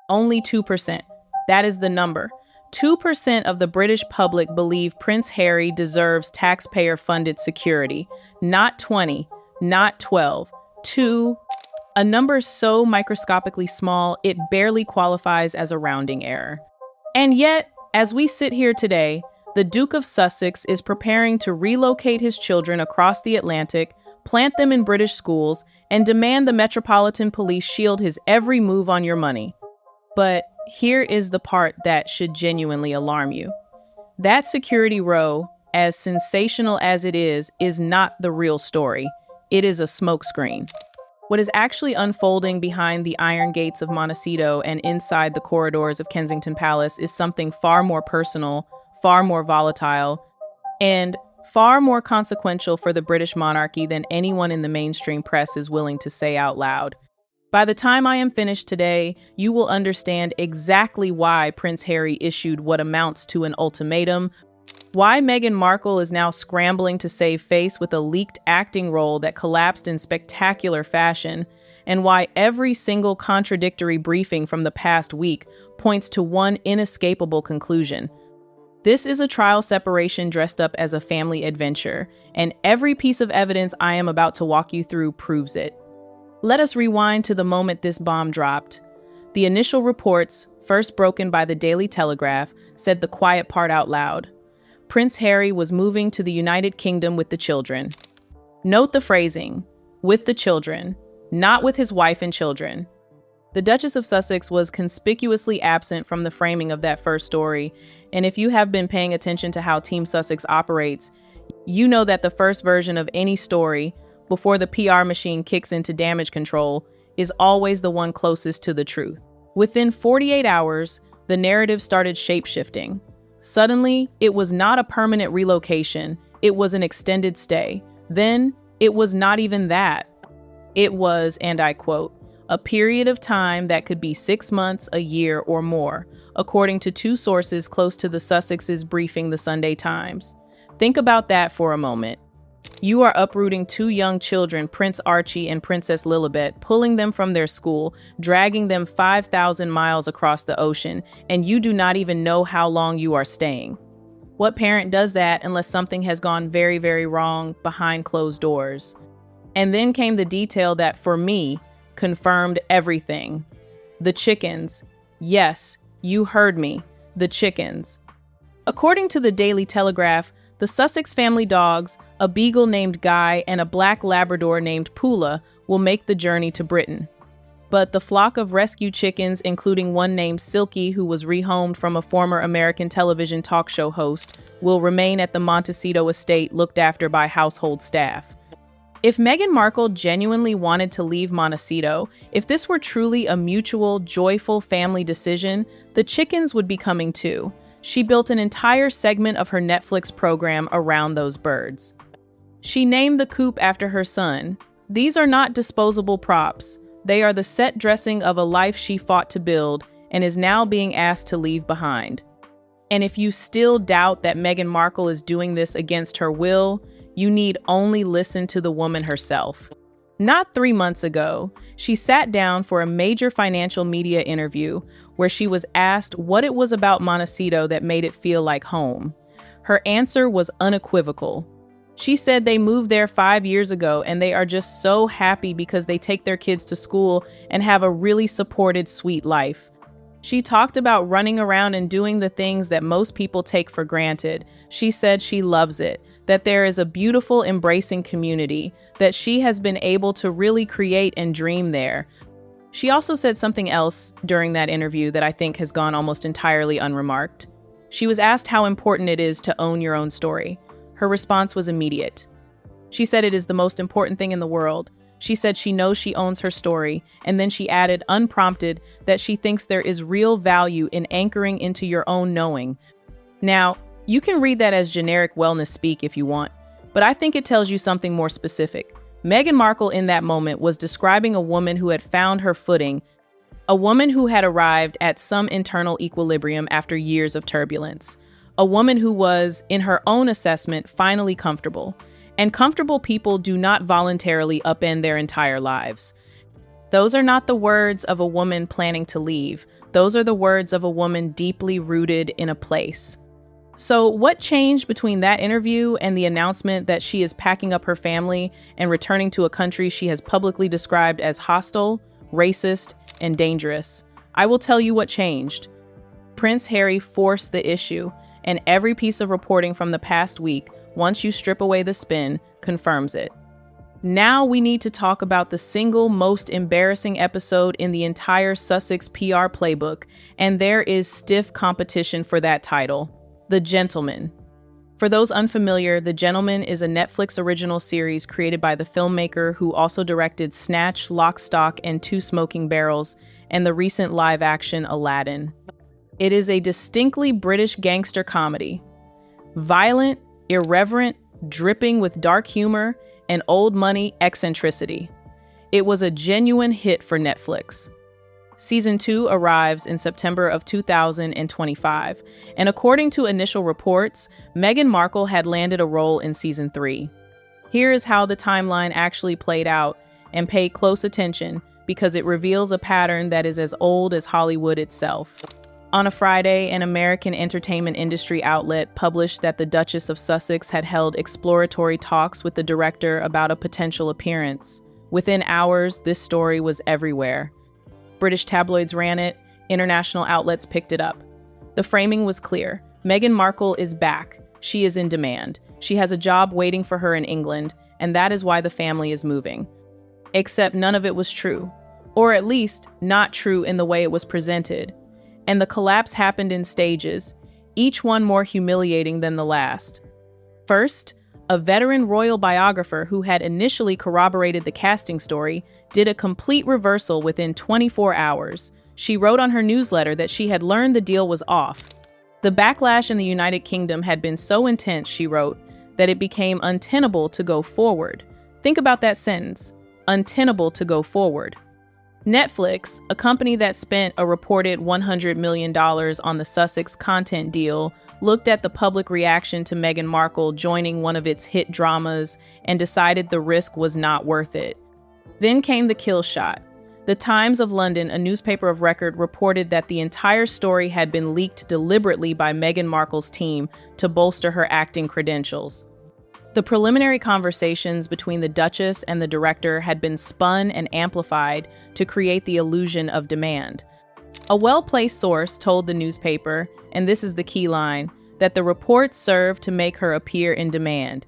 Only 2%. That is the number. 2% of the British public believe Prince Harry deserves taxpayer-funded security. Not 20, not 12, 2. A number so microscopically small, it barely qualifies as a rounding error. And yet, as we sit here today, the Duke of Sussex is preparing to relocate his children across the Atlantic, plant them in British schools, and demand the Metropolitan Police shield his every move on your money. But here is the part that should genuinely alarm you. That security row, as sensational as it is not the real story. It is a smokescreen. What is actually unfolding behind the iron gates of Montecito and inside the corridors of Kensington Palace is something far more personal, far more volatile, and far more consequential for the British monarchy than anyone in the mainstream press is willing to say out loud. By the time I am finished today, you will understand exactly why Prince Harry issued what amounts to an ultimatum, why Meghan Markle is now scrambling to save face with a leaked acting role that collapsed in spectacular fashion, and why every single contradictory briefing from the past week points to one inescapable conclusion. This is a trial separation dressed up as a family adventure, and every piece of evidence I am about to walk you through proves it. Let us rewind to the moment this bomb dropped. The initial reports, first broken by the Daily Telegraph, said the quiet part out loud. Prince Harry was moving to the United Kingdom with the children. Note the phrasing, with the children, not with his wife and children. The Duchess of Sussex was conspicuously absent from the framing of that first story, and if you have been paying attention to how Team Sussex operates, you know that the first version of any story, before the PR machine kicks into damage control, is always the one closest to the truth. Within 48 hours, the narrative started shape-shifting. Suddenly, it was not a permanent relocation, it was an extended stay. Then, it was not even that. It was, and I quote, a period of time that could be 6 months, a year, or more, according to two sources close to the Sussexes briefing the Sunday Times. Think about that for a moment. You are uprooting two young children, Prince Archie and Princess Lilibet, pulling them from their school, dragging them 5,000 miles across the ocean, and you do not even know how long you are staying. What parent does that unless something has gone very, very wrong behind closed doors? And then came the detail that, for me, confirmed everything. The chickens. Yes, you heard me. The chickens. According to the Daily Telegraph, the Sussex family dogs, a beagle named Guy and a black Labrador named Pula, will make the journey to Britain. But the flock of rescue chickens, including one named Silky, who was rehomed from a former American television talk show host, will remain at the Montecito estate looked after by household staff. If Meghan Markle genuinely wanted to leave Montecito, if this were truly a mutual, joyful family decision, the chickens would be coming too. She built an entire segment of her Netflix program around those birds. She named the coop after her son. These are not disposable props. They are the set dressing of a life she fought to build and is now being asked to leave behind. And if you still doubt that Meghan Markle is doing this against her will, you need only listen to the woman herself. Not 3 months ago, she sat down for a major financial media interview where she was asked what it was about Montecito that made it feel like home. Her answer was unequivocal. She said they moved there 5 years ago and they are just so happy because they take their kids to school and have a really supported, sweet life. She talked about running around and doing the things that most people take for granted. She said she loves it, that there is a beautiful, embracing community, that she has been able to really create and dream there. She also said something else during that interview that I think has gone almost entirely unremarked. She was asked how important it is to own your own story. Her response was immediate. She said it is the most important thing in the world. She said she knows she owns her story, and then she added, unprompted, that she thinks there is real value in anchoring into your own knowing. Now, you can read that as generic wellness speak if you want, but I think it tells you something more specific. Meghan Markle in that moment was describing a woman who had found her footing, a woman who had arrived at some internal equilibrium after years of turbulence, a woman who was, in her own assessment, finally comfortable. And comfortable people do not voluntarily upend their entire lives. Those are not the words of a woman planning to leave. Those are the words of a woman deeply rooted in a place. So what changed between that interview and the announcement that she is packing up her family and returning to a country she has publicly described as hostile, racist, and dangerous? I will tell you what changed. Prince Harry forced the issue, and every piece of reporting from the past week, once you strip away the spin, confirms it. Now we need to talk about the single most embarrassing episode in the entire Sussex PR playbook, and there is stiff competition for that title, The Gentleman. For those unfamiliar, The Gentleman is a Netflix original series created by the filmmaker who also directed Snatch, Lock, Stock, and Two Smoking Barrels, and the recent live-action Aladdin. It is a distinctly British gangster comedy. Violent, irreverent, dripping with dark humor, and old money eccentricity. It was a genuine hit for Netflix. Season 2 arrives in September of 2025, and according to initial reports, Meghan Markle had landed a role in Season 3. Here is how the timeline actually played out, and pay close attention because it reveals a pattern that is as old as Hollywood itself. On a Friday, an American entertainment industry outlet published that the Duchess of Sussex had held exploratory talks with the director about a potential appearance. Within hours, this story was everywhere. British tabloids ran it, international outlets picked it up. The framing was clear. Meghan Markle is back. She is in demand. She has a job waiting for her in England, and that is why the family is moving. Except none of it was true, or at least not true in the way it was presented. And the collapse happened in stages, each one more humiliating than the last. First, a veteran royal biographer who had initially corroborated the casting story did a complete reversal within 24 hours. She wrote on her newsletter that she had learned the deal was off. The backlash in the United Kingdom had been so intense, she wrote, that it became untenable to go forward. Think about that sentence, untenable to go forward. Netflix, a company that spent a reported $100 million on the Sussex content deal, looked at the public reaction to Meghan Markle joining one of its hit dramas and decided the risk was not worth it. Then came the kill shot. The Times of London, a newspaper of record, reported that the entire story had been leaked deliberately by Meghan Markle's team to bolster her acting credentials. The preliminary conversations between the Duchess and the director had been spun and amplified to create the illusion of demand. A well-placed source told the newspaper, and this is the key line, that the report served to make her appear in demand.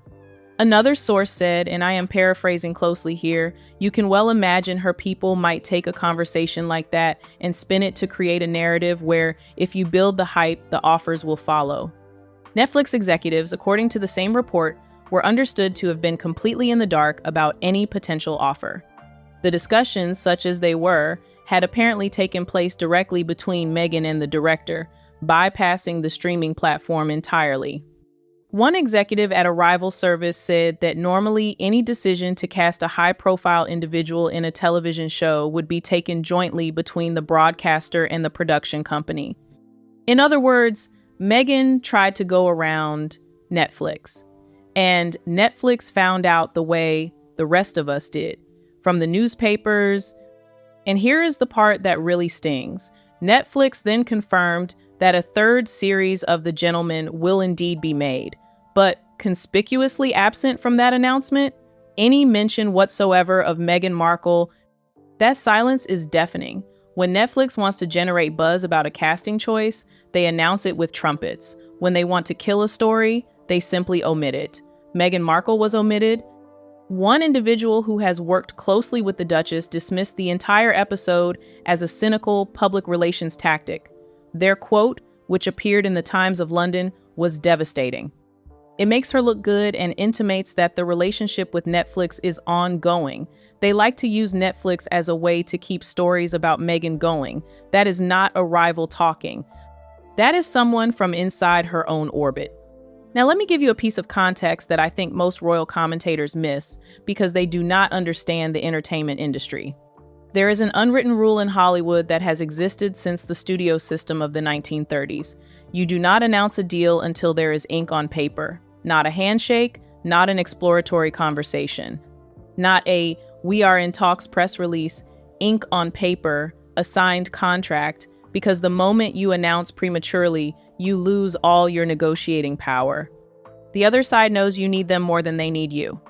Another source said, and I am paraphrasing closely here, you can well imagine her people might take a conversation like that and spin it to create a narrative where if you build the hype, the offers will follow. Netflix executives, according to the same report, were understood to have been completely in the dark about any potential offer. The discussions, such as they were, had apparently taken place directly between Meghan and the director, bypassing the streaming platform entirely. One executive at a rival service said that normally any decision to cast a high-profile individual in a television show would be taken jointly between the broadcaster and the production company. In other words, Meghan tried to go around Netflix. And Netflix found out the way the rest of us did, from the newspapers. And here is the part that really stings. Netflix then confirmed that a third series of The Gentleman will indeed be made. But conspicuously absent from that announcement, any mention whatsoever of Meghan Markle. That silence is deafening. When Netflix wants to generate buzz about a casting choice, they announce it with trumpets. When they want to kill a story, they simply omit it. Meghan Markle was omitted. One individual who has worked closely with the Duchess dismissed the entire episode as a cynical public relations tactic. Their quote, which appeared in the Times of London, was devastating. It makes her look good and intimates that the relationship with Netflix is ongoing. They like to use Netflix as a way to keep stories about Meghan going. That is not a rival talking. That is someone from inside her own orbit. Now, let me give you a piece of context that I think most royal commentators miss because they do not understand the entertainment industry. There is an unwritten rule in Hollywood that has existed since the studio system of the 1930s. You do not announce a deal until there is ink on paper. Not a handshake, not an exploratory conversation. Not a "we are in talks" press release, ink on paper, a signed contract, because the moment you announce prematurely, you lose all your negotiating power. The other side knows you need them more than they need you.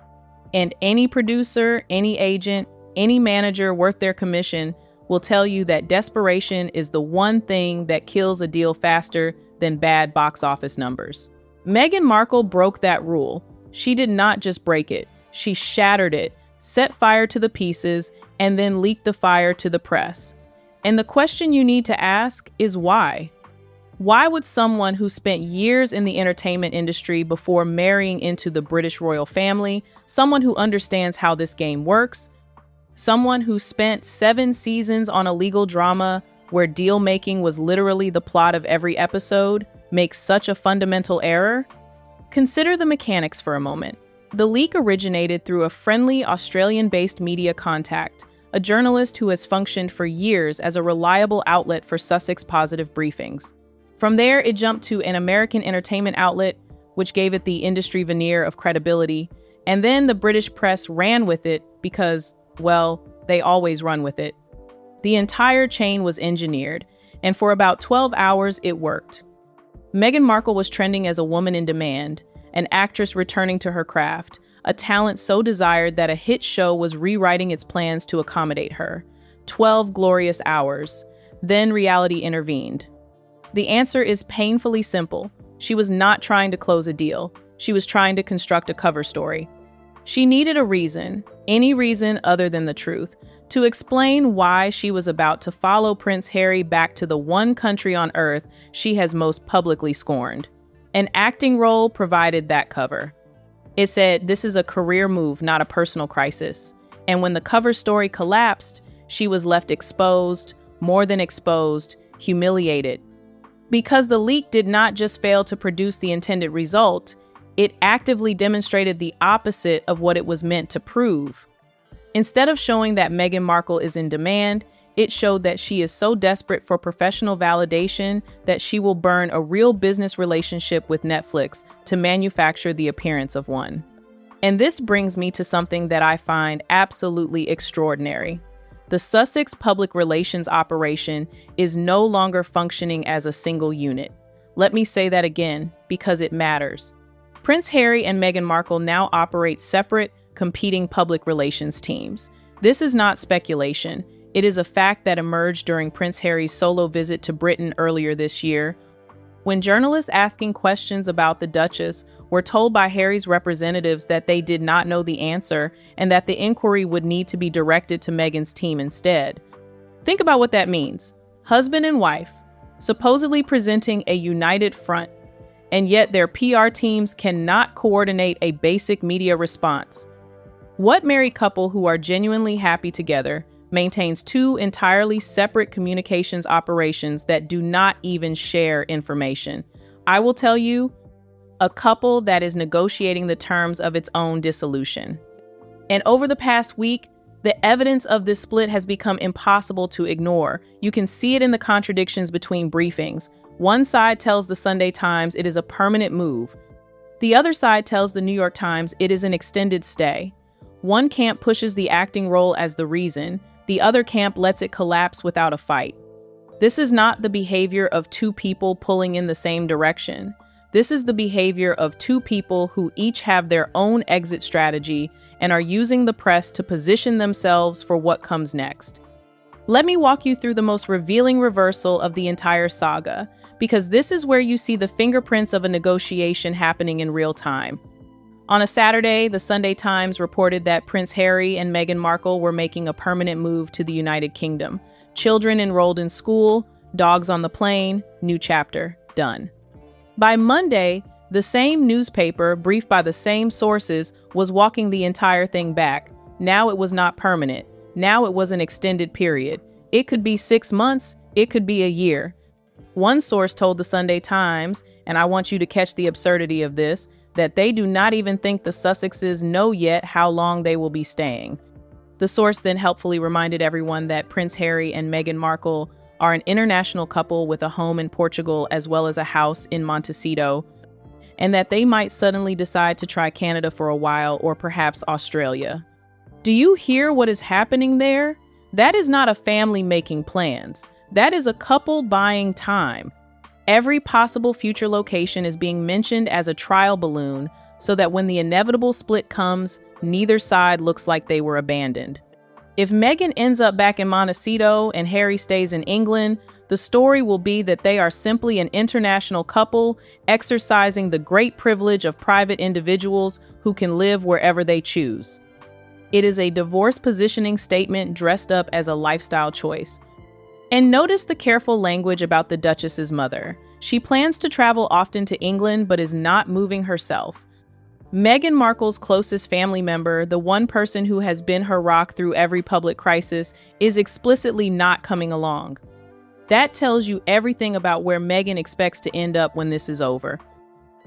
And any producer, any agent, any manager worth their commission will tell you that desperation is the one thing that kills a deal faster than bad box office numbers. Meghan Markle broke that rule. She did not just break it. She shattered it, set fire to the pieces, and then leaked the fire to the press. And the question you need to ask is why? Why would someone who spent years in the entertainment industry before marrying into the British royal family, someone who understands how this game works, someone who spent 7 seasons on a legal drama where deal-making was literally the plot of every episode, make such a fundamental error? Consider the mechanics for a moment. The leak originated through a friendly Australian-based media contact, a journalist who has functioned for years as a reliable outlet for Sussex positive briefings. From there, it jumped to an American entertainment outlet, which gave it the industry veneer of credibility, and then the British press ran with it because, well, they always run with it. The entire chain was engineered, and for about 12 hours, it worked. Meghan Markle was trending as a woman in demand, an actress returning to her craft, a talent so desired that a hit show was rewriting its plans to accommodate her. 12 glorious hours. Then reality intervened. The answer is painfully simple. She was not trying to close a deal. She was trying to construct a cover story. She needed a reason, any reason other than the truth, to explain why she was about to follow Prince Harry back to the one country on earth she has most publicly scorned. An acting role provided that cover. It said, this is a career move, not a personal crisis. And when the cover story collapsed, she was left exposed, more than exposed, humiliated. Because the leak did not just fail to produce the intended result, it actively demonstrated the opposite of what it was meant to prove. Instead of showing that Meghan Markle is in demand, it showed that she is so desperate for professional validation that she will burn a real business relationship with Netflix to manufacture the appearance of one. And this brings me to something that I find absolutely extraordinary. The Sussex public relations operation is no longer functioning as a single unit. Let me say that again, because it matters. Prince Harry and Meghan Markle now operate separate, competing public relations teams. This is not speculation. It is a fact that emerged during Prince Harry's solo visit to Britain earlier this year. When journalists asking questions about the Duchess were told by Harry's representatives that they did not know the answer and that the inquiry would need to be directed to Meghan's team instead. Think about what that means. Husband and wife, supposedly presenting a united front, and yet their PR teams cannot coordinate a basic media response. What married couple who are genuinely happy together maintains 2 entirely separate communications operations that do not even share information? I will tell you, a couple that is negotiating the terms of its own dissolution. And over the past week, the evidence of this split has become impossible to ignore. You can see it in the contradictions between briefings. One side tells the Sunday Times it is a permanent move. The other side tells the New York Times it is an extended stay. One camp pushes the acting role as the reason. The other camp lets it collapse without a fight. This is not the behavior of 2 people pulling in the same direction. This is the behavior of 2 people who each have their own exit strategy and are using the press to position themselves for what comes next. Let me walk you through the most revealing reversal of the entire saga, because this is where you see the fingerprints of a negotiation happening in real time. On a Saturday, the Sunday Times reported that Prince Harry and Meghan Markle were making a permanent move to the United Kingdom. Children enrolled in school, dogs on the plane, new chapter, done. By Monday, the same newspaper, briefed by the same sources, was walking the entire thing back. Now it was not permanent. Now it was an extended period. It could be 6 months, it could be a year. One source told the Sunday Times, and I want you to catch the absurdity of this, that they do not even think the Sussexes know yet how long they will be staying. The source then helpfully reminded everyone that Prince Harry and Meghan Markle are an international couple with a home in Portugal as well as a house in Montecito, and that they might suddenly decide to try Canada for a while or perhaps Australia. Do you hear what is happening there? That is not a family making plans. That is a couple buying time. Every possible future location is being mentioned as a trial balloon so that when the inevitable split comes, neither side looks like they were abandoned. If Meghan ends up back in Montecito and Harry stays in England, the story will be that they are simply an international couple exercising the great privilege of private individuals who can live wherever they choose. It is a divorce positioning statement dressed up as a lifestyle choice. And notice the careful language about the Duchess's mother. She plans to travel often to England but is not moving herself. Meghan Markle's closest family member, the one person who has been her rock through every public crisis, is explicitly not coming along. That tells you everything about where Meghan expects to end up when this is over.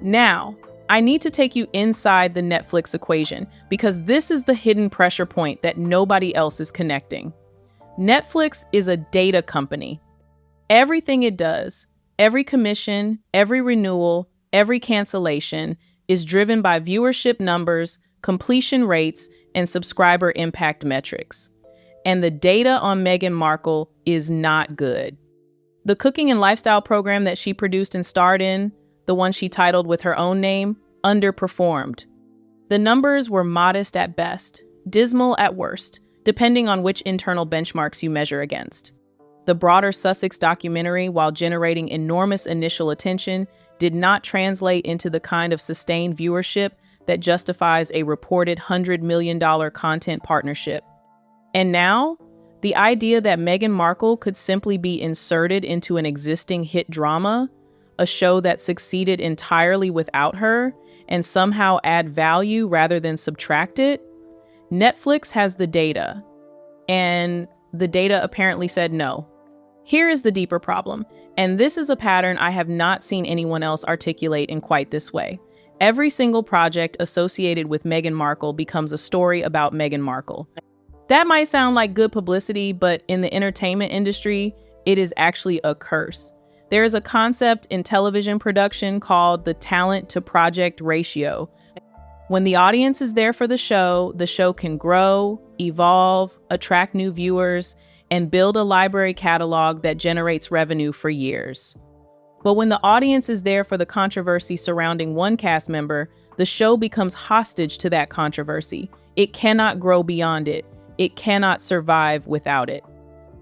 Now, I need to take you inside the Netflix equation because this is the hidden pressure point that nobody else is connecting. Netflix is a data company. Everything it does, every commission, every renewal, every cancellation, is driven by viewership numbers, completion rates, and subscriber impact metrics. And the data on Meghan Markle is not good. The cooking and lifestyle program that she produced and starred in, the one she titled with her own name, underperformed. The numbers were modest at best, dismal at worst, depending on which internal benchmarks you measure against. The broader Sussex documentary, while generating enormous initial attention, did not translate into the kind of sustained viewership that justifies a reported $100 million content partnership. And now, the idea that Meghan Markle could simply be inserted into an existing hit drama, a show that succeeded entirely without her, and somehow add value rather than subtract it? Netflix has the data, and the data apparently said no. Here is the deeper problem, and this is a pattern I have not seen anyone else articulate in quite this way. Every single project associated with Meghan Markle becomes a story about Meghan Markle. That might sound like good publicity, but in the entertainment industry, it is actually a curse. There is a concept in television production called the talent to project ratio. When the audience is there for the show can grow, evolve, attract new viewers, and build a library catalog that generates revenue for years. But when the audience is there for the controversy surrounding one cast member, the show becomes hostage to that controversy. It cannot grow beyond it. It cannot survive without it.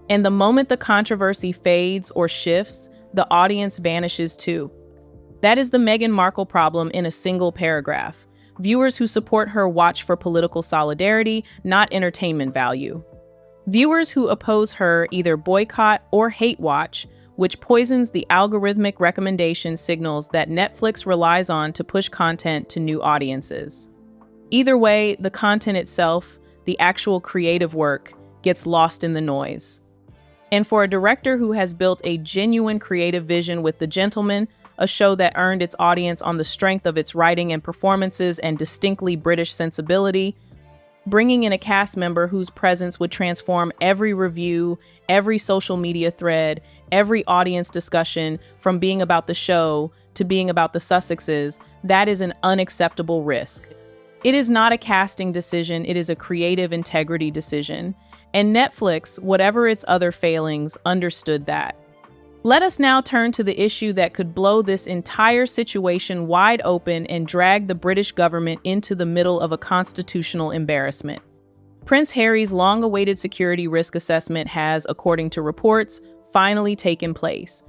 And the moment the controversy fades or shifts, the audience vanishes too. That is the Meghan Markle problem in a single paragraph. Viewers who support her watch for political solidarity, not entertainment value. Viewers who oppose her either boycott or hate watch, which poisons the algorithmic recommendation signals that Netflix relies on to push content to new audiences. Either way, the content itself, the actual creative work, gets lost in the noise. And for a director who has built a genuine creative vision with The Gentleman, a show that earned its audience on the strength of its writing and performances and distinctly British sensibility, bringing in a cast member whose presence would transform every review, every social media thread, every audience discussion from being about the show to being about the Sussexes, that is an unacceptable risk. It is not a casting decision, it is a creative integrity decision. And Netflix, whatever its other failings, understood that. Let us now turn to the issue that could blow this entire situation wide open and drag the British government into the middle of a constitutional embarrassment. Prince Harry's long-awaited security risk assessment has, according to reports, finally taken place.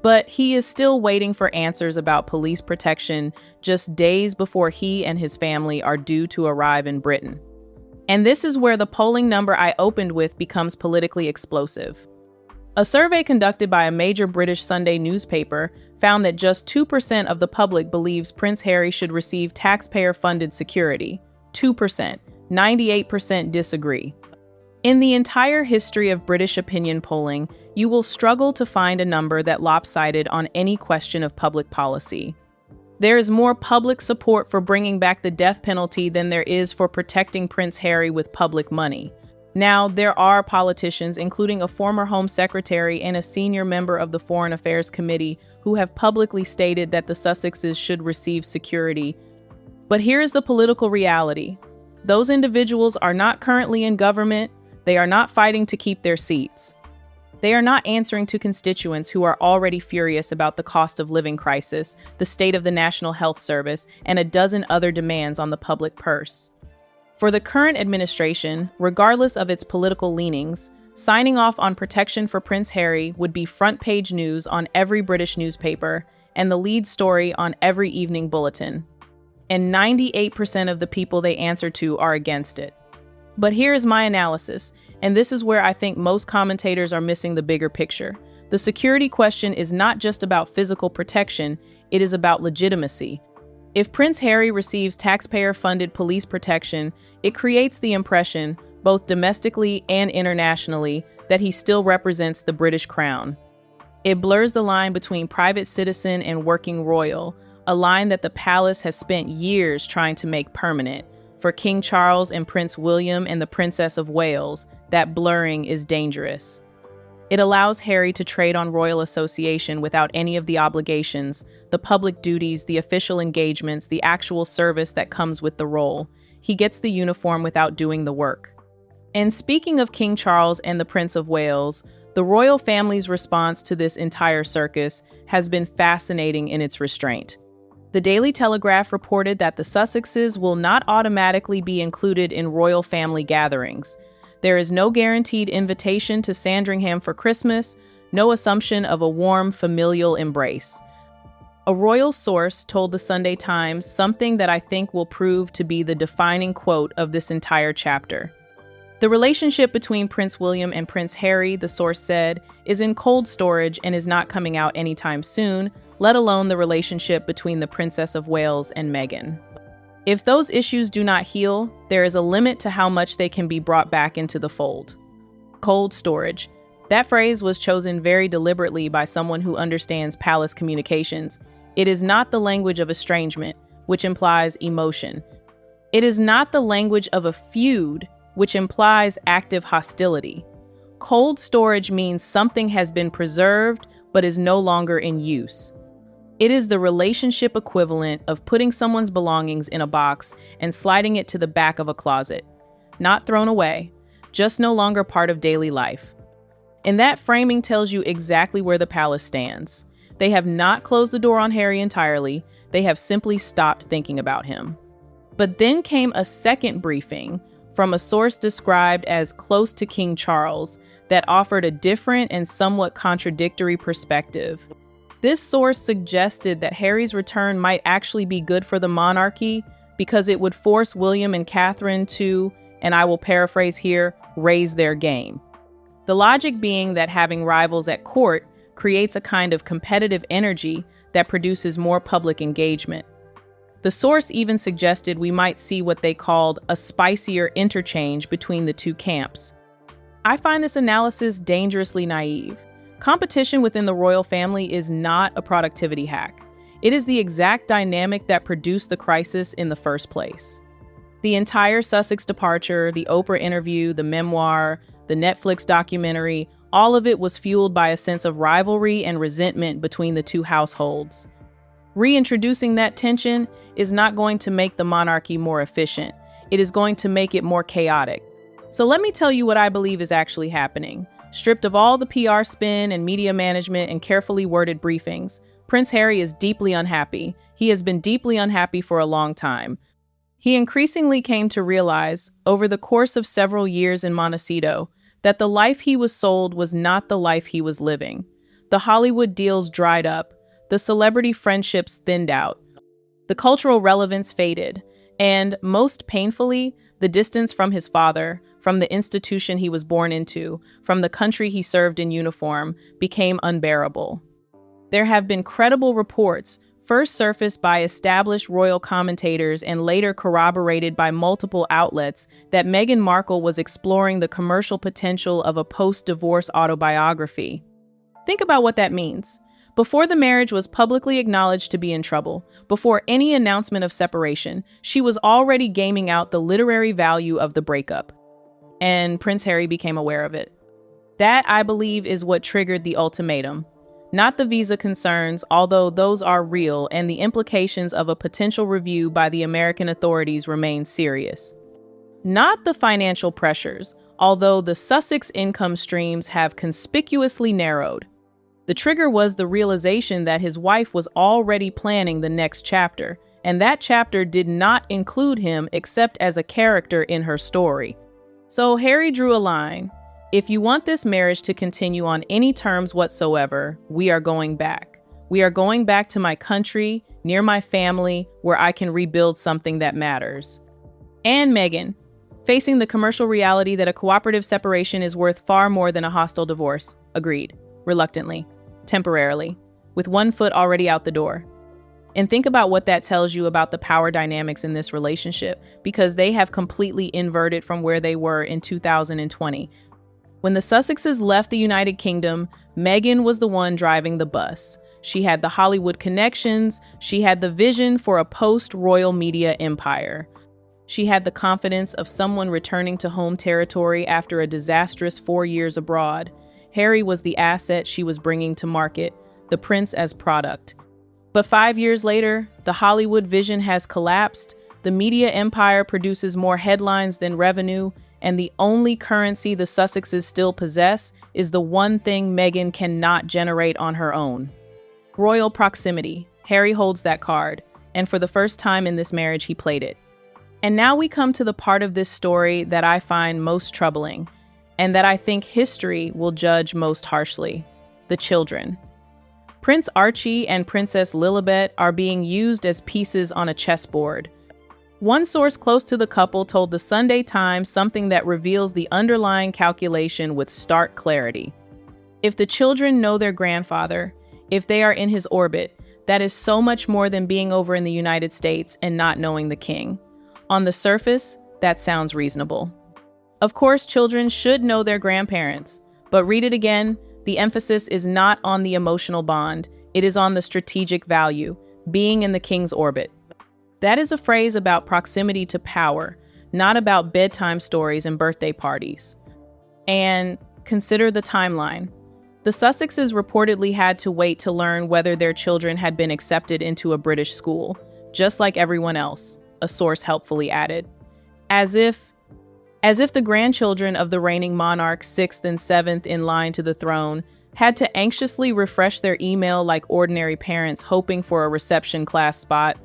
But he is still waiting for answers about police protection just days before he and his family are due to arrive in Britain. And this is where the polling number I opened with becomes politically explosive. A survey conducted by a major British Sunday newspaper found that just 2% of the public believes Prince Harry should receive taxpayer-funded security. 2%. 98% disagree. In the entire history of British opinion polling, you will struggle to find a number that lopsided on any question of public policy. There is more public support for bringing back the death penalty than there is for protecting Prince Harry with public money. Now, there are politicians, including a former Home Secretary and a senior member of the Foreign Affairs Committee, who have publicly stated that the Sussexes should receive security. But here's the political reality. Those individuals are not currently in government. They are not fighting to keep their seats. They are not answering to constituents who are already furious about the cost of living crisis, the state of the National Health Service, and a dozen other demands on the public purse. For the current administration, regardless of its political leanings, signing off on protection for Prince Harry would be front-page news on every British newspaper and the lead story on every evening bulletin. And 98% of the people they answer to are against it. But here is my analysis, and this is where I think most commentators are missing the bigger picture. The security question is not just about physical protection, it is about legitimacy. If Prince Harry receives taxpayer-funded police protection, it creates the impression, both domestically and internationally, that he still represents the British crown. It blurs the line between private citizen and working royal, a line that the palace has spent years trying to make permanent. For King Charles and Prince William and the Princess of Wales, that blurring is dangerous. It allows Harry to trade on royal association without any of the obligations, the public duties, the official engagements, the actual service that comes with the role. He gets the uniform without doing the work. And speaking of King Charles and the Prince of Wales, the royal family's response to this entire circus has been fascinating in its restraint. The Daily Telegraph reported that the Sussexes will not automatically be included in royal family gatherings. There is no guaranteed invitation to Sandringham for Christmas, no assumption of a warm familial embrace. A royal source told the Sunday Times something that I think will prove to be the defining quote of this entire chapter. The relationship between Prince William and Prince Harry, the source said, is in cold storage and is not coming out anytime soon, let alone the relationship between the Princess of Wales and Meghan. If those issues do not heal, there is a limit to how much they can be brought back into the fold. Cold storage. That phrase was chosen very deliberately by someone who understands palace communications. It is not the language of estrangement, which implies emotion. It is not the language of a feud, which implies active hostility. Cold storage means something has been preserved but is no longer in use. It is the relationship equivalent of putting someone's belongings in a box and sliding it to the back of a closet. Not thrown away, just no longer part of daily life. And that framing tells you exactly where the palace stands. They have not closed the door on Harry entirely, they have simply stopped thinking about him. But then came a second briefing from a source described as close to King Charles that offered a different and somewhat contradictory perspective. This source suggested that Harry's return might actually be good for the monarchy because it would force William and Catherine to, and I will paraphrase here, raise their game. The logic being that having rivals at court creates a kind of competitive energy that produces more public engagement. The source even suggested we might see what they called a spicier interchange between the two camps. I find this analysis dangerously naive. Competition within the royal family is not a productivity hack. It is the exact dynamic that produced the crisis in the first place. The entire Sussex departure, the Oprah interview, the memoir, the Netflix documentary, all of it was fueled by a sense of rivalry and resentment between the two households. Reintroducing that tension is not going to make the monarchy more efficient. It is going to make it more chaotic. So let me tell you what I believe is actually happening. Stripped of all the PR spin and media management and carefully worded briefings, Prince Harry is deeply unhappy. He has been deeply unhappy for a long time. He increasingly came to realize, over the course of several years in Montecito, that the life he was sold was not the life he was living. The Hollywood deals dried up, the celebrity friendships thinned out, the cultural relevance faded, and, most painfully, the distance from his father, from the institution he was born into, from the country he served in uniform, became unbearable. There have been credible reports, first surfaced by established royal commentators and later corroborated by multiple outlets, that Meghan Markle was exploring the commercial potential of a post-divorce autobiography. Think about what that means. Before the marriage was publicly acknowledged to be in trouble, before any announcement of separation, she was already gaming out the literary value of the breakup. And Prince Harry became aware of it. That, I believe, is what triggered the ultimatum. Not the visa concerns, although those are real, and the implications of a potential review by the American authorities remain serious. Not the financial pressures, although the Sussex income streams have conspicuously narrowed. The trigger was the realization that his wife was already planning the next chapter, and that chapter did not include him except as a character in her story. So Harry drew a line. If you want this marriage to continue on any terms whatsoever, we are going back. We are going back to my country, near my family, where I can rebuild something that matters. And Meghan, facing the commercial reality that a cooperative separation is worth far more than a hostile divorce, agreed, reluctantly, temporarily, with one foot already out the door. And think about what that tells you about the power dynamics in this relationship, because they have completely inverted from where they were in 2020. When the Sussexes left the United Kingdom, Meghan was the one driving the bus. She had the Hollywood connections. She had the vision for a post-royal media empire. She had the confidence of someone returning to home territory after a disastrous 4 years abroad. Harry was the asset she was bringing to market, the prince as product. But 5 years later, the Hollywood vision has collapsed. The media empire produces more headlines than revenue, and the only currency the Sussexes still possess is the one thing Meghan cannot generate on her own: royal proximity. Harry holds that card, and for the first time in this marriage, he played it. And now we come to the part of this story that I find most troubling, and that I think history will judge most harshly: the children. Prince Archie and Princess Lilibet are being used as pieces on a chessboard. One source close to the couple told the Sunday Times something that reveals the underlying calculation with stark clarity. If the children know their grandfather, if they are in his orbit, that is so much more than being over in the United States and not knowing the king. On the surface, that sounds reasonable. Of course, children should know their grandparents, but read it again, the emphasis is not on the emotional bond, it is on the strategic value, being in the king's orbit. That is a phrase about proximity to power, not about bedtime stories and birthday parties. And consider the timeline. The Sussexes reportedly had to wait to learn whether their children had been accepted into a British school, just like everyone else, a source helpfully added. As if the grandchildren of the reigning monarch, 6th and 7th in line to the throne, had to anxiously refresh their email like ordinary parents hoping for a reception class spot.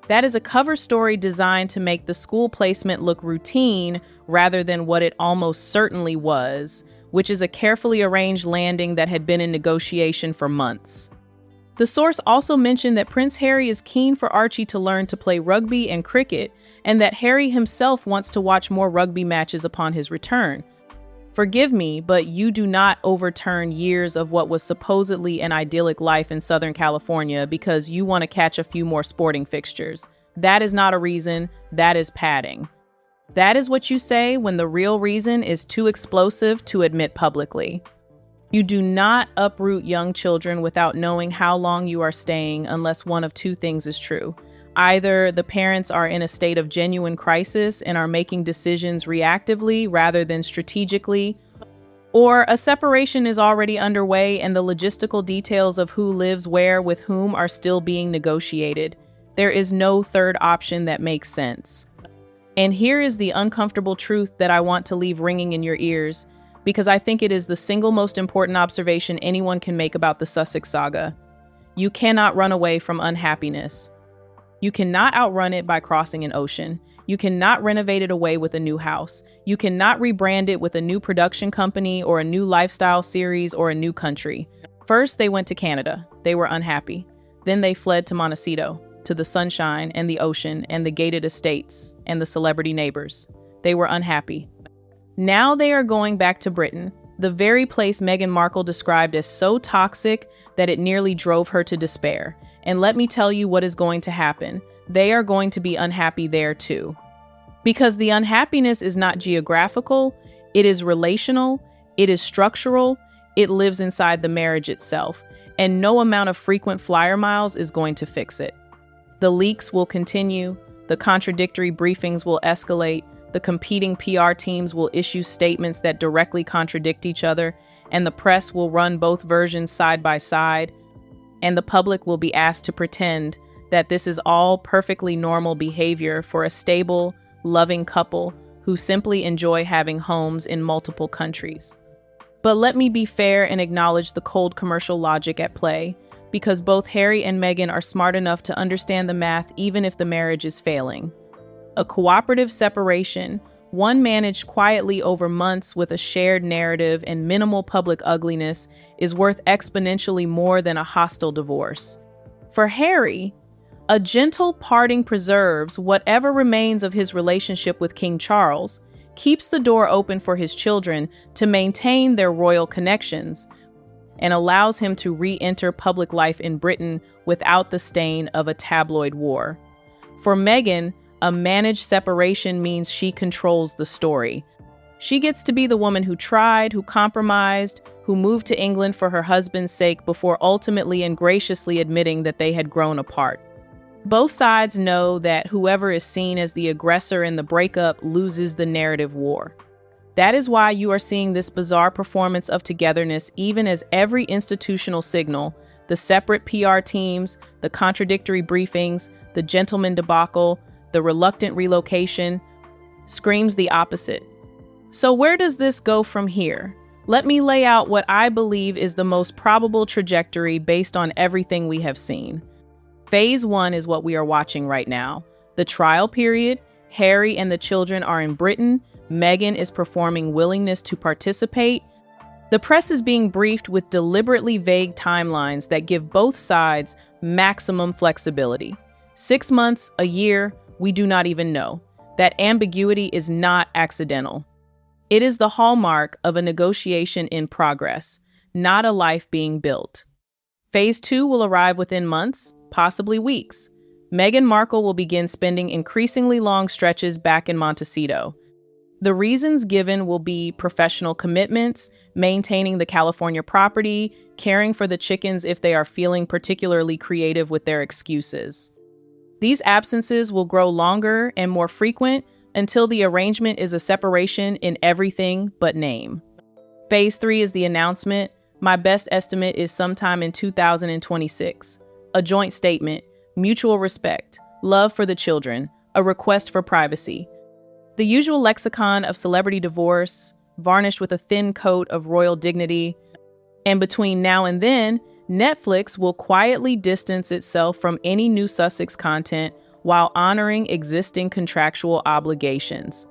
That is a cover story designed to make the school placement look routine rather than what it almost certainly was, which is a carefully arranged landing that had been in negotiation for months. The source also mentioned that Prince Harry is keen for Archie to learn to play rugby and cricket, and that Harry himself wants to watch more rugby matches upon his return. Forgive me, but you do not overturn years of what was supposedly an idyllic life in Southern California because you want to catch a few more sporting fixtures. That is not a reason, that is padding. That is what you say when the real reason is too explosive to admit publicly. You do not uproot young children without knowing how long you are staying unless one of two things is true. Either the parents are in a state of genuine crisis and are making decisions reactively rather than strategically, or a separation is already underway and the logistical details of who lives where with whom are still being negotiated. There is no third option that makes sense. And here is the uncomfortable truth that I want to leave ringing in your ears, because I think it is the single most important observation anyone can make about the Sussex saga. You cannot run away from unhappiness. You cannot outrun it by crossing an ocean. You cannot renovate it away with a new house. You cannot rebrand it with a new production company or a new lifestyle series or a new country. First, they went to Canada. They were unhappy. Then they fled to Montecito, to the sunshine and the ocean and the gated estates and the celebrity neighbors. They were unhappy. Now they are going back to Britain, the very place Meghan Markle described as so toxic that it nearly drove her to despair. And let me tell you what is going to happen. They are going to be unhappy there too. Because the unhappiness is not geographical, it is relational, it is structural, it lives inside the marriage itself, and no amount of frequent flyer miles is going to fix it. The leaks will continue, the contradictory briefings will escalate, the competing PR teams will issue statements that directly contradict each other, and the press will run both versions side by side, and the public will be asked to pretend that this is all perfectly normal behavior for a stable, loving couple who simply enjoy having homes in multiple countries. But let me be fair and acknowledge the cold commercial logic at play, because both Harry and Meghan are smart enough to understand the math even if the marriage is failing. A cooperative separation, one managed quietly over months with a shared narrative and minimal public ugliness, is worth exponentially more than a hostile divorce. For Harry, a gentle parting preserves whatever remains of his relationship with King Charles, keeps the door open for his children to maintain their royal connections, and allows him to re-enter public life in Britain without the stain of a tabloid war. For Meghan, a managed separation means she controls the story. She gets to be the woman who tried, who compromised, who moved to England for her husband's sake before ultimately and graciously admitting that they had grown apart. Both sides know that whoever is seen as the aggressor in the breakup loses the narrative war. That is why you are seeing this bizarre performance of togetherness, even as every institutional signal, the separate PR teams, the contradictory briefings, the gentleman debacle, the reluctant relocation, screams the opposite. So where does this go from here? Let me lay out what I believe is the most probable trajectory based on everything we have seen. Phase 1 is what we are watching right now. The trial period, Harry and the children are in Britain, Meghan is performing willingness to participate. The press is being briefed with deliberately vague timelines that give both sides maximum flexibility. 6 months, a year, we do not even know. That ambiguity is not accidental. It is the hallmark of a negotiation in progress, not a life being built. Phase 2 will arrive within months, possibly weeks. Meghan Markle will begin spending increasingly long stretches back in Montecito. The reasons given will be professional commitments, maintaining the California property, caring for the chickens if they are feeling particularly creative with their excuses. These absences will grow longer and more frequent until the arrangement is a separation in everything but name. Phase 3 is the announcement. My best estimate is sometime in 2026. A joint statement, mutual respect, love for the children, a request for privacy. The usual lexicon of celebrity divorce, varnished with a thin coat of royal dignity. And between now and then, Netflix will quietly distance itself from any new Sussex content while honoring existing contractual obligations.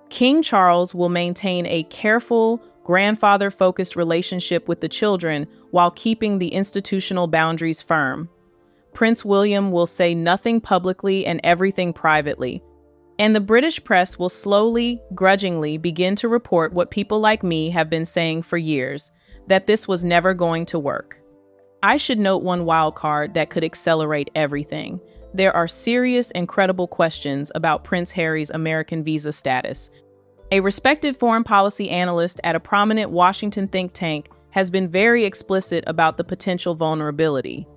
King Charles will maintain a careful, grandfather-focused relationship with the children while keeping the institutional boundaries firm. Prince William will say nothing publicly and everything privately. And the British press will slowly, grudgingly begin to report what people like me have been saying for years, that this was never going to work. I should note one wild card that could accelerate everything. There are serious and credible questions about Prince Harry's American visa status. A respected foreign policy analyst at a prominent Washington think tank has been very explicit about the potential vulnerability.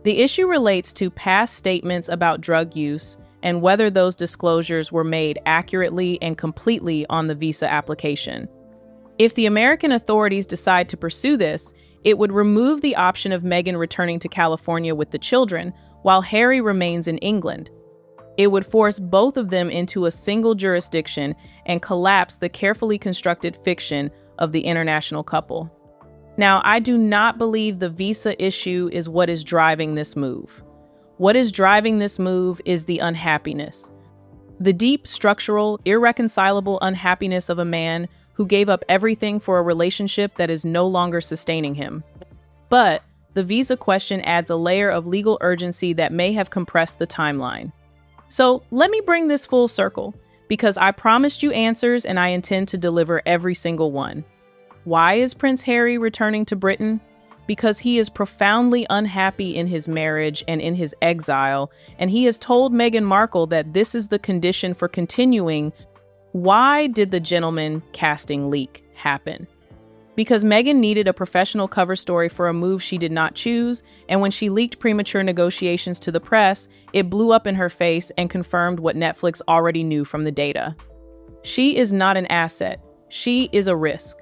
The issue relates to past statements about drug use and whether those disclosures were made accurately and completely on the visa application. If the American authorities decide to pursue this, it would remove the option of Meghan returning to California with the children while Harry remains in England. It would force both of them into a single jurisdiction and collapse the carefully constructed fiction of the international couple. Now, I do not believe the visa issue is what is driving this move. What is driving this move is the unhappiness. The deep, structural, irreconcilable unhappiness of a man who gave up everything for a relationship that is no longer sustaining him. But the visa question adds a layer of legal urgency that may have compressed the timeline. So let me bring this full circle, because I promised you answers and I intend to deliver every single one. Why is Prince Harry returning to Britain? Because he is profoundly unhappy in his marriage and in his exile, and he has told Meghan Markle that this is the condition for continuing. Why did the gentleman casting leak happen? Because Meghan needed a professional cover story for a move she did not choose, and when she leaked premature negotiations to the press, it blew up in her face and confirmed what Netflix already knew from the data. She is not an asset. She is a risk.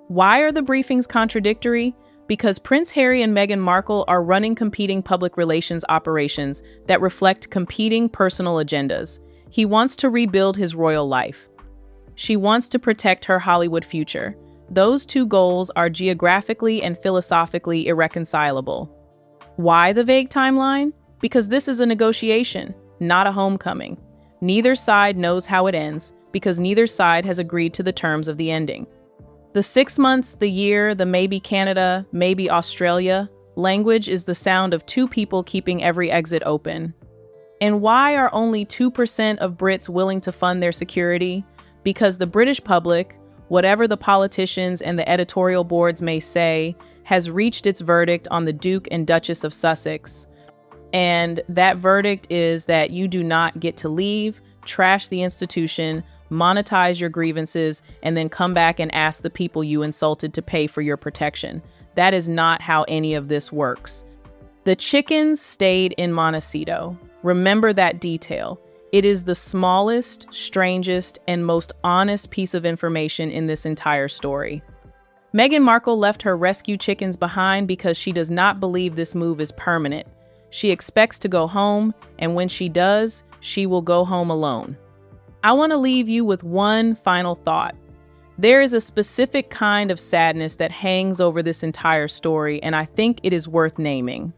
Why are the briefings contradictory? Because Prince Harry and Meghan Markle are running competing public relations operations that reflect competing personal agendas. He wants to rebuild his royal life. She wants to protect her Hollywood future. Those two goals are geographically and philosophically irreconcilable. Why the vague timeline? Because this is a negotiation, not a homecoming. Neither side knows how it ends, because neither side has agreed to the terms of the ending. The 6 months, the year, the maybe Canada, maybe Australia, language is the sound of two people keeping every exit open. And why are only 2% of Brits willing to fund their security? Because the British public, whatever the politicians and the editorial boards may say, has reached its verdict on the Duke and Duchess of Sussex. And that verdict is that you do not get to leave, trash the institution, monetize your grievances, and then come back and ask the people you insulted to pay for your protection. That is not how any of this works. The chickens stayed in Montecito. Remember that detail. It is the smallest, strangest, and most honest piece of information in this entire story. Meghan Markle left her rescue chickens behind because she does not believe this move is permanent. She expects to go home, and when she does, she will go home alone. I want to leave you with one final thought. There is a specific kind of sadness that hangs over this entire story, and I think it is worth naming.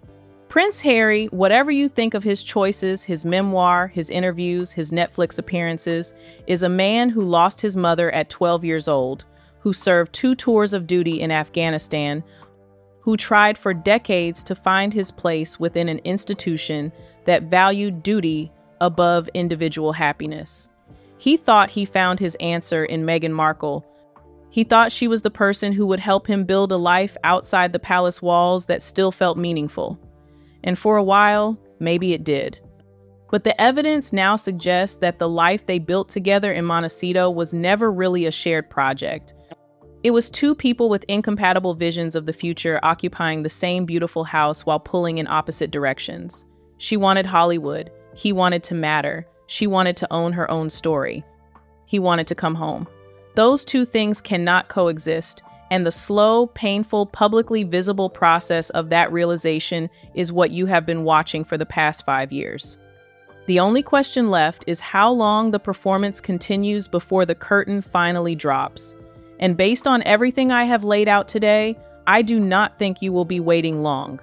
Prince Harry, whatever you think of his choices, his memoir, his interviews, his Netflix appearances, is a man who lost his mother at 12 years old, who served 2 tours of duty in Afghanistan, who tried for decades to find his place within an institution that valued duty above individual happiness. He thought he found his answer in Meghan Markle. He thought she was the person who would help him build a life outside the palace walls that still felt meaningful. And for a while, maybe it did. But the evidence now suggests that the life they built together in Montecito was never really a shared project. It was 2 people with incompatible visions of the future occupying the same beautiful house while pulling in opposite directions. She wanted Hollywood. He wanted to matter. She wanted to own her own story. He wanted to come home. Those 2 things cannot coexist, and the slow, painful, publicly visible process of that realization is what you have been watching for the past 5 years. The only question left is how long the performance continues before the curtain finally drops. And based on everything I have laid out today, I do not think you will be waiting long.